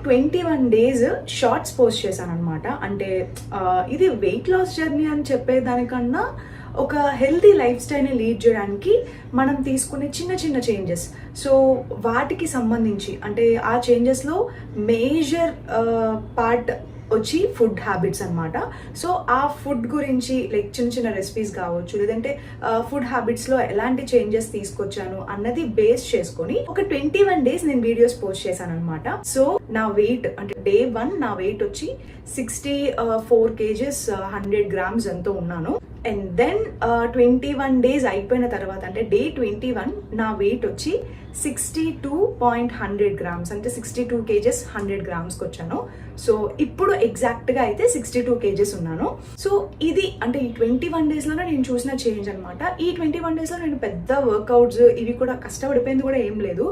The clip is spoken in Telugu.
21 days షార్ట్స్ పోస్ట్ చేశాను అనమాట. అంటే ఇది వెయిట్ లాస్ జర్నీ అని చెప్పేదానికన్నా ఒక హెల్తీ లైఫ్ స్టైల్ని లీడ్ చేయడానికి మనం తీసుకునే చిన్న చిన్న చేంజెస్. సో వాటికి సంబంధించి అంటే ఆ చేంజెస్లో మేజర్ పార్ట్ వచ్చి ఫుడ్ హ్యాబిట్స్ అనమాట. సో ఆ ఫుడ్ గురించి లైక్ చిన్న చిన్న రెసిపీస్ కావచ్చు, లేదంటే ఫుడ్ హ్యాబిట్స్లో ఎలాంటి చేంజెస్ తీసుకొచ్చాను అన్నది బేస్ చేసుకొని ఒక 21 days నేను వీడియోస్ పోస్ట్ చేశాను అనమాట. సో నా వెయిట్ అంటే డే 1 నా వెయిట్ వచ్చి 64 kgs 100 grams ఎంతో ఉన్నాను. అండ్ దెన్ 21 days అయిపోయిన తర్వాత అంటే డే 21 నా వెయిట్ వచ్చి 62.100 grams అంటే 62 kgs 100 grams వచ్చాను. సో ఇప్పుడు ఎగ్జాక్ట్గా అయితే 62 kgs ఉన్నాను. సో ఇది అంటే ఈ 21 daysలోనే నేను చూసిన చేంజ్ అనమాట. ఈ 21 daysలో నేను పెద్ద వర్కౌట్స్ ఇవి కూడా కష్టపడిపోయింది కూడా ఏం లేదు.